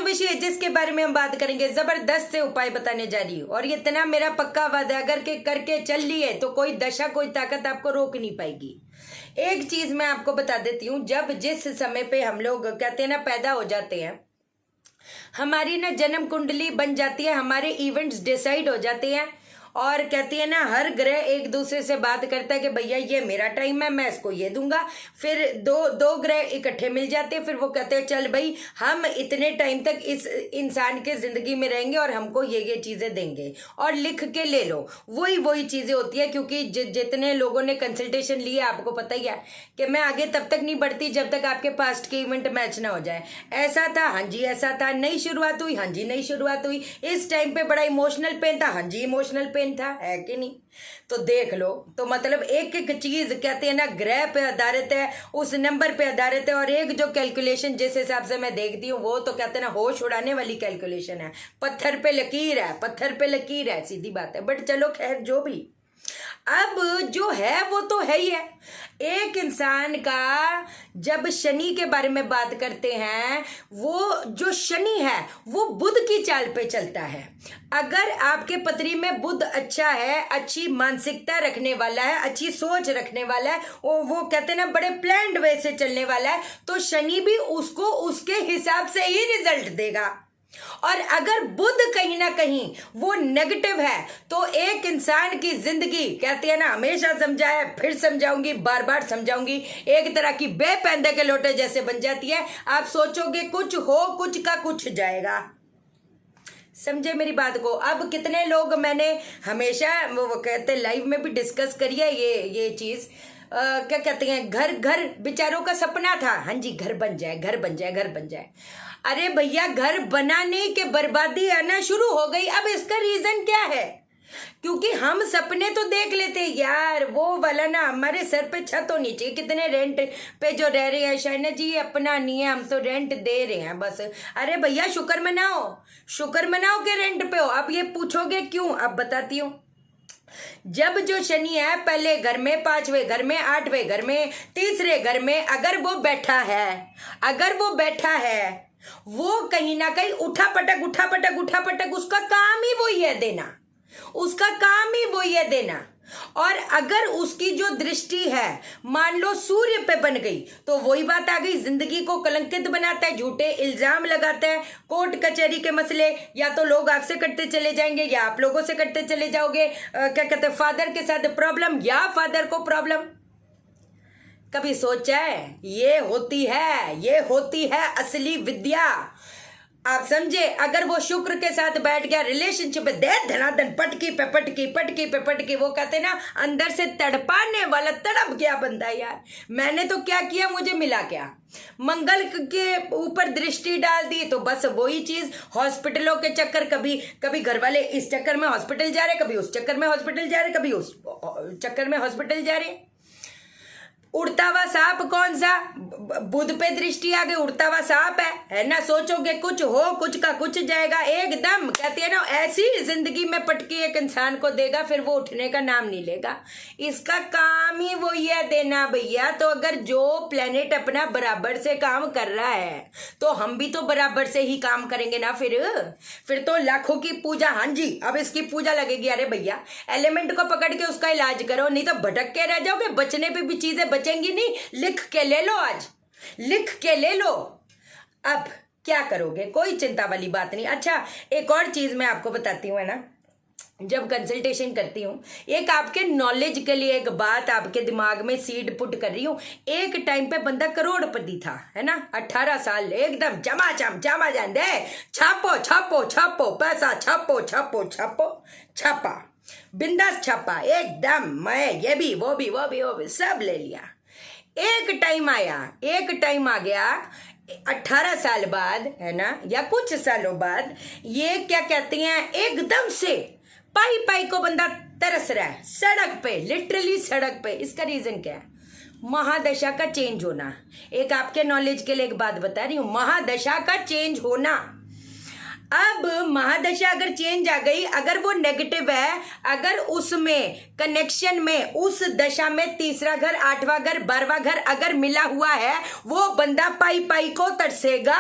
विषय है जिसके बारे में हम बात करेंगे, जबरदस्त से उपाय बताने जा रही हूँ। और ये इतना मेरा पक्का वादा है, अगर के करके चल रही है तो कोई दशा कोई ताकत आपको रोक नहीं पाएगी। एक चीज मैं आपको बता देती हूँ, जब जिस समय पे हम लोग कहते हैं ना पैदा हो जाते हैं, हमारी ना जन्म कुंडली बन जाती है, हमारे इवेंट्स डिसाइड हो जाते हैं, और कहती है ना हर ग्रह एक दूसरे से बात करता है कि भैया ये मेरा टाइम है, मैं इसको ये दूंगा। फिर दो ग्रह इकट्ठे मिल जाते हैं, फिर वो कहते हैं चल भाई हम इतने टाइम तक इस इंसान के जिंदगी में रहेंगे और हमको ये चीजें देंगे, और लिख के ले लो। वही चीजें होती है, क्योंकि जितने लोगों ने कंसल्टेशन लिया आपको पता ही है कि मैं आगे तब तक नहीं बढ़ती जब तक आपके पास्ट के इवेंट मैच ना हो जाए। ऐसा था, हाँ जी ऐसा था, नई शुरुआत हुई, हाँ जी नई शुरुआत हुई, इस टाइम पे बड़ा इमोशनल पेन था, हाँ जी इमोशनल पेन था, है कि नहीं? तो देख लो, तो मतलब एक एक चीज कहते हैं ना ग्रह पे आधारित है, उस नंबर पे आधारित है। और एक जो कैलकुलेशन जिस हिसाब से मैं देखती हूँ वो तो कहते हैं ना होश उड़ाने वाली कैलकुलेशन है, पत्थर पे लकीर है, पत्थर पे लकीर है, सीधी बात है। बट चलो खैर जो भी, अब जो है वो तो है ही है। एक इंसान का जब शनि के बारे में बात करते हैं, वो जो शनि है वो बुध की चाल पे चलता है। अगर आपके पत्री में बुध अच्छा है, अच्छी मानसिकता रखने वाला है, अच्छी सोच रखने वाला है, वो कहते हैं ना बड़े प्लान्ड वे से चलने वाला है, तो शनि भी उसको उसके हिसाब से ही रिजल्ट देगा। और अगर बुध कहीं ना कहीं वो नेगेटिव है तो एक इंसान की जिंदगी कहती है ना, हमेशा समझाया फिर समझाऊंगी, बार बार समझाऊंगी, एक तरह की बेपैंदे के लोटे जैसे बन जाती है। आप सोचोगे कुछ हो, कुछ का कुछ जाएगा। समझे मेरी बात को? अब कितने लोग मैंने हमेशा वो कहते लाइव में भी डिस्कस करी है ये चीज, क्या कहते हैं, घर बेचारों का सपना था, हाँ जी घर बन जाए, घर बन जाए, घर बन जाए। अरे भैया घर बनाने के बर्बादी आना शुरू हो गई। अब इसका रीजन क्या है? क्योंकि हम सपने तो देख लेते यार, वो वाला ना हमारे सर पे छत होनी चाहिए। कितने रेंट पे जो रह रहे हैं, शायद जी अपना नहीं है, हम तो रेंट दे रहे हैं बस। अरे भैया शुक्र मनाओ, शुक्र मनाओ के रेंट पे हो। अब ये पूछोगे क्यों, अब बताती हूँ। जब जो शनि है पहले घर में, पांचवें घर में, आठवें घर में, तीसरे घर में अगर वो बैठा है, वो कहीं ना कहीं उठा पटक उसका काम ही वही है देना, उसका काम ही वही है देना। और अगर उसकी जो दृष्टि है मान लो सूर्य पे बन गई तो वही बात आ गई, जिंदगी को कलंकित बनाता है, झूठे इल्जाम लगाता है, कोर्ट कचहरी के मसले या तो लोग आपसे करते चले जाएंगे या आप लोगों से करते चले जाओगे। क्या कहते हैं, फादर के साथ प्रॉब्लम या फादर को प्रॉब्लम। कभी सोचा है? ये होती है असली विद्या। आप समझे? अगर वो शुक्र के साथ बैठ गया रिलेशनशिप में, दे धनाधन पटकी पे पटकी, वो कहते ना अंदर से तड़पाने वाला, तड़प गया बंदा यार, मैंने तो क्या किया, मुझे मिला क्या। मंगल के ऊपर दृष्टि डाल दी तो बस वही चीज, हॉस्पिटलों के चक्कर, कभी घर वाले इस चक्कर में हॉस्पिटल जा रहे, कभी उस चक्कर में हॉस्पिटल जा रहे, कभी उस चक्कर में हॉस्पिटल जा रहे। उड़ता हुआ सांप कौन सा? बुध पे दृष्टि आ गई, उड़ता हुआ सांप है ना। सोचोगे कुछ हो, कुछ का कुछ जाएगा। एकदम कहते हैं ना ऐसी जिंदगी में पटकी एक इंसान को देगा, फिर वो उठने का नाम नहीं लेगा। इसका काम ही वो ये देना भैया। तो अगर जो प्लेनेट अपना बराबर से काम कर रहा है तो हम भी तो बराबर से ही काम करेंगे ना। फिर तो लाखों की पूजा, हाँ जी अब इसकी पूजा लगेगी। अरे भैया एलिमेंट को पकड़ के उसका इलाज करो, नहीं तो भटक के रह जाओगे, बचने पे भी चीजें बचेंगी नहीं। लिख के ले लो, आज लिख के ले लो। अब क्या करोगे, कोई चिंता वाली बात नहीं। अच्छा एक और चीज मैं आपको बताती हूँ, है ना, जब कंसल्टेशन करती हूँ, एक आपके नॉलेज के लिए एक बात आपके दिमाग में सीड पुट कर रही हूँ। एक टाइम पे बंदा करोड़पति था, है ना, 18 साल एकदम जमा जान दे, छापो पैसा, छापा बिंदास छापा एकदम, मैं ये भी वो भी सब ले लिया। एक टाइम आ गया 18 साल बाद, है ना, या कुछ सालों बाद, ये क्या कहते हैं, एकदम से पाई को बंदा तरस रहा है सड़क पे, लिटरली सड़क पे। इसका रीजन क्या है? महादशा का चेंज होना। एक आपके नॉलेज के लिए एक बात बता रही हूं, महादशा का चेंज होना। अब महादशा अगर चेंज आ गई, अगर वो नेगेटिव है, अगर उसमें कनेक्शन में उस दशा में तीसरा घर, 8वां घर, 12वां घर अगर मिला हुआ है, वो बंदा पाई को तरसेगा।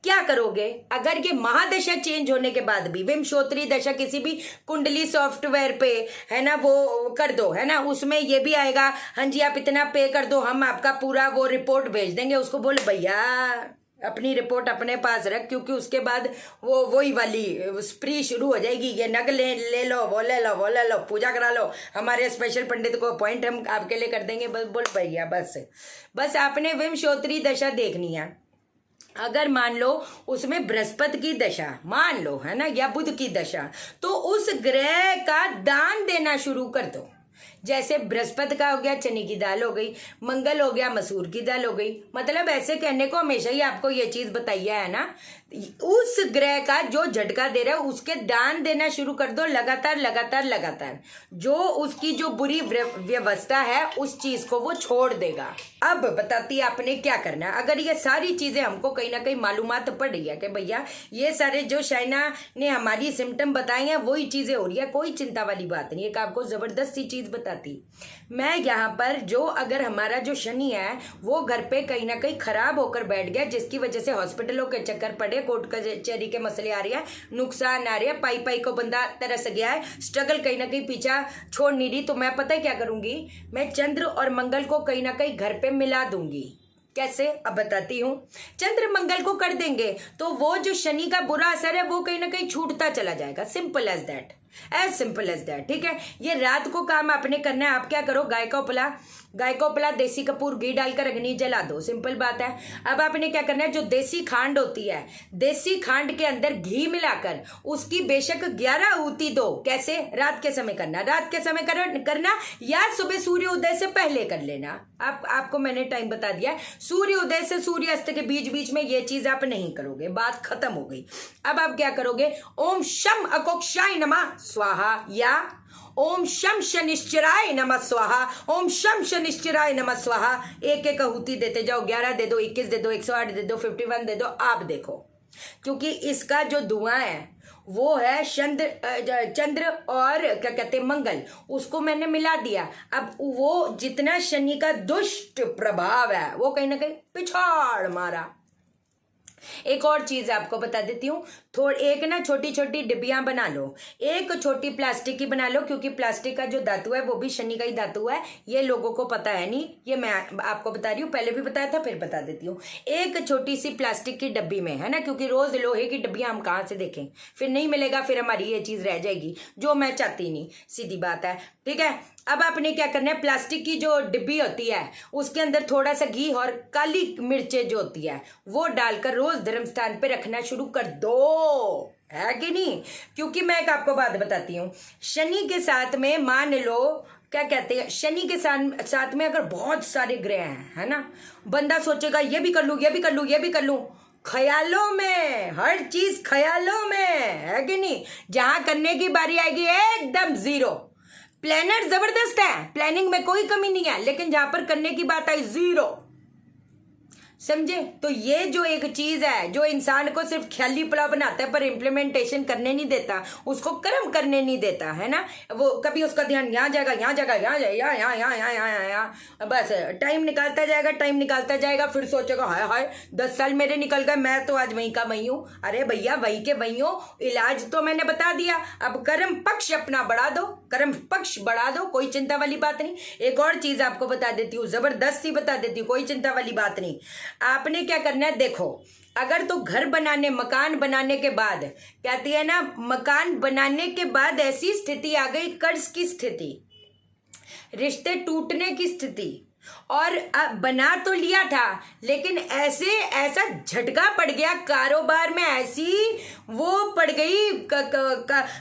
क्या करोगे अगर ये महादशा चेंज होने के बाद भी विमशोत्री दशा किसी भी कुंडली सॉफ्टवेयर पे है ना वो कर दो, है ना, उसमें ये भी आएगा, हाँ जी आप इतना पे कर दो, हम आपका पूरा वो रिपोर्ट भेज देंगे। उसको बोले भैया अपनी रिपोर्ट अपने पास रख, क्योंकि उसके बाद वो वही वाली स्प्री शुरू हो जाएगी, ये नग ले लो, वो ले लो, वो ले लो, पूजा करा लो, हमारे स्पेशल पंडित को अपॉइंट हम आपके लिए कर देंगे। बस बोल भैया बस आपने विमशोत्री दशा देखनी है। अगर मान लो उसमें बृहस्पति की दशा मान लो, है ना, या बुध की दशा, तो उस ग्रह का दान देना शुरू कर दो। जैसे बृहस्पति का हो गया चने की दाल हो गई, मंगल हो गया मसूर की दाल हो गई। मतलब ऐसे कहने को हमेशा ही आपको ये चीज बताई है ना, उस ग्रह का जो झटका दे रहा है उसके दान देना शुरू कर दो, लगातार लगातार लगातार। जो उसकी जो बुरी व्यवस्था है उस चीज को वो छोड़ देगा। अब बताती है आपने क्या करना है। अगर ये सारी चीजें हमको कहीं ना कहीं मालूमात पड़ रही है कि भैया ये सारे जो शाइना ने हमारी सिम्टम बताए हैं वही चीजें हो रही है, कोई चिंता वाली बात नहीं है। आपको जबरदस्त सी चीज बताती मैं यहाँ पर, जो अगर हमारा जो शनि है वो घर पे कहीं ना कहीं खराब होकर बैठ गया, जिसकी वजह से हॉस्पिटलों के चक्कर पड़े, कोर्ट कचहरी के मसले आ रहे हैं, नुकसान आ रहे हैं, पाई पाई को बंदा तरस गया है, स्ट्रगल कहीं ना कहीं पीछा छोड़ नहीं रही, तो मैं पता है क्या करूंगी, मैं चंद्र और मंगल को कहीं ना कहीं घर पे मिला दूंगी। कैसे अब बताती हूँ। चंद्र मंगल को कर देंगे तो वो जो शनि का बुरा असर है वो कहीं ना कहीं छूटता चला जाएगा। Simple as that, as simple as that. ठीक है, ये रात को काम आपने करना है। आप क्या करो, गाय का उपला देसी कपूर घी डालकर अग्नि जला दो, सिंपल बात है। अब आपने क्या करना है, जो देसी खांड होती है, देसी खांड के अंदर घी मिलाकर उसकी बेशक 11 आहुति दो। कैसे, रात के समय करना, रात के समय करना या सुबह सूर्य उदय से पहले कर लेना। आपको मैंने टाइम बता दिया, सूर्य उदय से सूर्य अस्त के बीच बीच में ये चीज आप नहीं करोगे, बात खत्म हो गई। अब आप क्या करोगे, ओम शम अकोक्षाय नमः स्वाहा या ओम शम शनिश्चराय नमः स्वाहा, ओम शम शनिश्चराय नमः स्वाहा। एक एक आहुति देते जाओ, 11 दे दो, 21 दे दो, 108 दे दो, 51 दे दो। आप देखो, क्योंकि इसका जो धुआं है वो है चंद्र और क्या कहते हैं मंगल, उसको मैंने मिला दिया। अब वो जितना शनि का दुष्ट प्रभाव है वो कहीं ना कहीं पिछाड़ मारा। एक और चीज आपको बता देती हूँ, एक ना छोटी छोटी डिब्बियां बना लो, एक छोटी प्लास्टिक की बना लो, क्योंकि प्लास्टिक का जो धातु है वो भी शनि का ही धातु है। ये लोगों को पता है नहीं, ये मैं आपको बता रही हूँ, पहले भी बताया था फिर बता देती हूँ। एक छोटी सी प्लास्टिक की डब्बी में, है ना, क्योंकि रोज लोहे की डब्बियां हम कहाँ से देखें, फिर नहीं मिलेगा, फिर हमारी ये चीज रह जाएगी, जो मैं चाहती नहीं, सीधी बात है। ठीक है, अब आपने क्या करना है, प्लास्टिक की जो डिब्बी होती है उसके अंदर थोड़ा सा घी और काली मिर्चें जो होती है वो डालकर रोज धर्म स्थान पे रखना शुरू कर दो, है कि नहीं। क्योंकि मैं एक आपको बात बताती हूँ, शनि के साथ में मान लो क्या कहते हैं, शनि के साथ में अगर बहुत सारे ग्रह हैं, है ना, बंदा सोचेगा ये भी कर लूं, ये भी कर लूं, ये भी कर लूं, ख्यालों में, हर चीज ख्यालों में, है कि नहीं। जहां करने की बारी आएगी एकदम जीरो। प्लानर जबरदस्त है, प्लानिंग में कोई कमी नहीं है, लेकिन जहां पर करने की बात आई जीरो, समझे। तो ये जो एक चीज है जो इंसान को सिर्फ ख्याली पुलाव बनाता है पर इम्प्लीमेंटेशन करने नहीं देता, उसको कर्म करने नहीं देता, है ना, वो कभी उसका ध्यान यहाँ जाएगा, यहाँ जाएगा, यहाँ जाएगा, यहाँ यहाँ यहाँ यहाँ यहाँ, बस टाइम निकालता जाएगा, टाइम निकालता जाएगा, फिर सोचेगा हाय हाय 10 साल मेरे निकल गए, मैं तो आज वहीं का वहीं हूँ। अरे भैया वही के वहीं हो, इलाज तो मैंने बता दिया, अब कर्म पक्ष अपना बढ़ा दो, कर्म पक्ष बढ़ा दो, कोई चिंता वाली बात नहीं। एक और चीज आपको बता देती हूँ, जबरदस्ती बता देती हूँ, कोई चिंता वाली बात नहीं। आपने क्या करना है, देखो, अगर तो घर बनाने, मकान बनाने के बाद, कहती है ना, मकान बनाने के बाद ऐसी स्थिति आ गई, कर्ज की स्थिति, रिश्ते टूटने की स्थिति, और बना तो लिया था लेकिन ऐसा झटका पड़ गया कारोबार में, ऐसी वो पड़ गई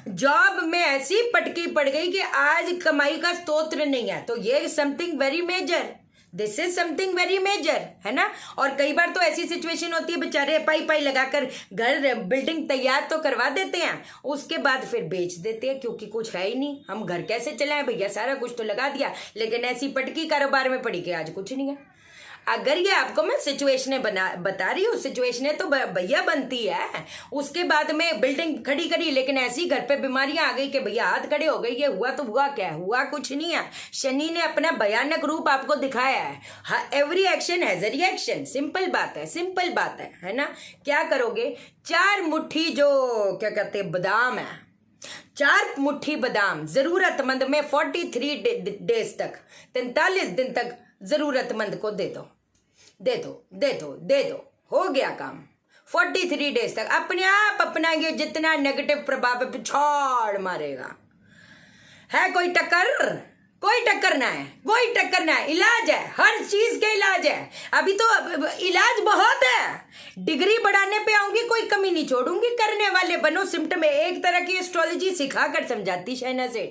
जॉब में, ऐसी पटकी पड़ गई कि आज कमाई का स्तोत्र नहीं है। तो ये something very major, this is something very major, है ना। और कई बार तो ऐसी सिचुएशन होती है, बेचारे पाई लगाकर घर बिल्डिंग तैयार तो करवा देते हैं, उसके बाद फिर बेच देते हैं, क्योंकि कुछ है ही नहीं, हम घर कैसे चलाएं भैया, सारा कुछ तो लगा दिया, लेकिन ऐसी पटकी कारोबार में पड़ी कि आज कुछ नहीं है। अगर ये आपको मैं सिचुएशनें बता रही हूँ, सिचुएशनें तो भैया बनती है। उसके बाद में बिल्डिंग खड़ी करी, लेकिन ऐसी घर पे बीमारियां आ गई कि भैया हाथ खड़े हो गए। ये हुआ तो हुआ क्या, हुआ कुछ नहीं है। शनि ने अपना भयानक रूप आपको दिखाया है। Every action has a reaction. Simple बात है, सिंपल बात है ना। क्या करोगे? 4 मुट्ठी जो क्या कहते हैं बादाम है, 4 मुट्ठी बादाम जरूरतमंद में 43 डेज तक, 43 दिन तक जरूरतमंद को दे दो, दे दो, दे दो, दे दो। हो गया काम। 43 डेज तक अपने आप अपना ये जितना नेगेटिव प्रभाव है पिछाड़ मारेगा। है कोई टक्कर? कोई टक्कर ना है, कोई टक्कर ना है। इलाज है, हर चीज के इलाज है। अभी तो इलाज बहुत है। डिग्री बढ़ाने पे आऊंगी, कोई कमी नहीं छोड़ूंगी। करने वाले बनो। सिम्टम एक तरह की एस्ट्रोलॉजी सिखा कर समझाती शहना से,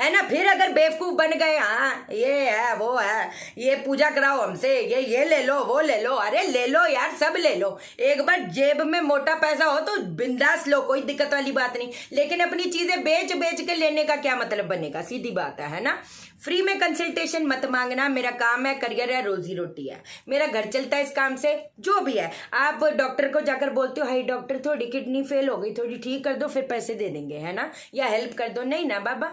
है ना। फिर अगर बेवकूफ बन गए, हाँ ये है वो है, ये पूजा कराओ हमसे, ये ले लो वो ले लो। अरे ले लो यार, सब ले लो। एक बार जेब में मोटा पैसा हो तो बिंदास लो, कोई दिक्कत वाली बात नहीं। लेकिन अपनी चीजें बेच बेच के लेने का क्या मतलब बनेगा? सीधी बात है ना। फ्री में कंसल्टेशन मत मांगना। मेरा काम है, करियर है, रोजी रोटी है, मेरा घर चलता है इस काम से। जो भी है, आप डॉक्टर को जाकर बोलते हो हाई डॉक्टर थोड़ी किडनी फेल हो गई, थोड़ी ठीक कर दो, फिर पैसे दे देंगे, है ना, या हेल्प कर दो। नहीं ना बाबा,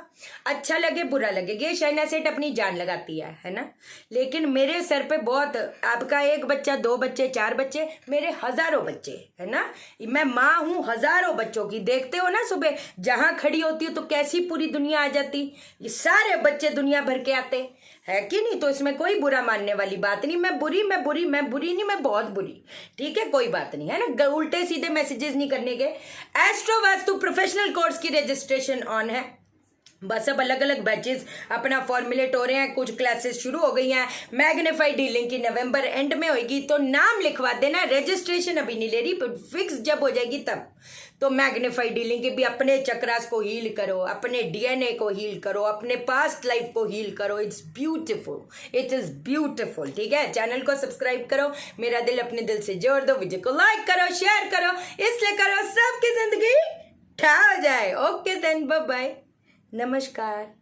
अच्छा लगे बुरा लगे, ये शहना सेठ अपनी जान लगाती है ना। लेकिन मेरे सर पे बहुत, आपका 1 बच्चा 2 बच्चे 4 बच्चे, मेरे हजारों बच्चे, है ना। मैं माँ हूँ हजारों बच्चों की। देखते हो ना सुबह जहां खड़ी होती हो तो कैसी पूरी दुनिया आ जाती। ये सारे बच्चे दुनिया भर के आते है कि नहीं। तो इसमें कोई बुरा मानने वाली बात नहीं। मैं बुरी नहीं, मैं बहुत बुरी, ठीक है, कोई बात नहीं, है ना। उल्टे सीधे मैसेजेस नहीं करने के। एस्ट्रो वास्तु प्रोफेशनल कोर्स की रजिस्ट्रेशन ऑन है। बस अब अलग अलग बैचेस अपना फॉर्मुलेट हो रहे हैं। कुछ क्लासेस शुरू हो गई हैं। मैग्नीफाइड डीलिंग की नवंबर एंड में होगी, तो नाम लिखवा देना। रजिस्ट्रेशन अभी नहीं ले रही, फिक्स जब हो जाएगी तब। तो मैग्नीफाइड डीलिंग के भी अपने चक्रास को हील करो, अपने डीएनए को हील करो, अपने पास्ट लाइफ को हील करो। It's beautiful, it is beautiful, ठीक है। चैनल को सब्सक्राइब करो, मेरा दिल अपने दिल से जोड़ दो, वीडियो को लाइक करो, शेयर करो, इसलिए करो सबकी जिंदगी ठा हो जाए। ओके देन, बाय बाय, नमस्कार।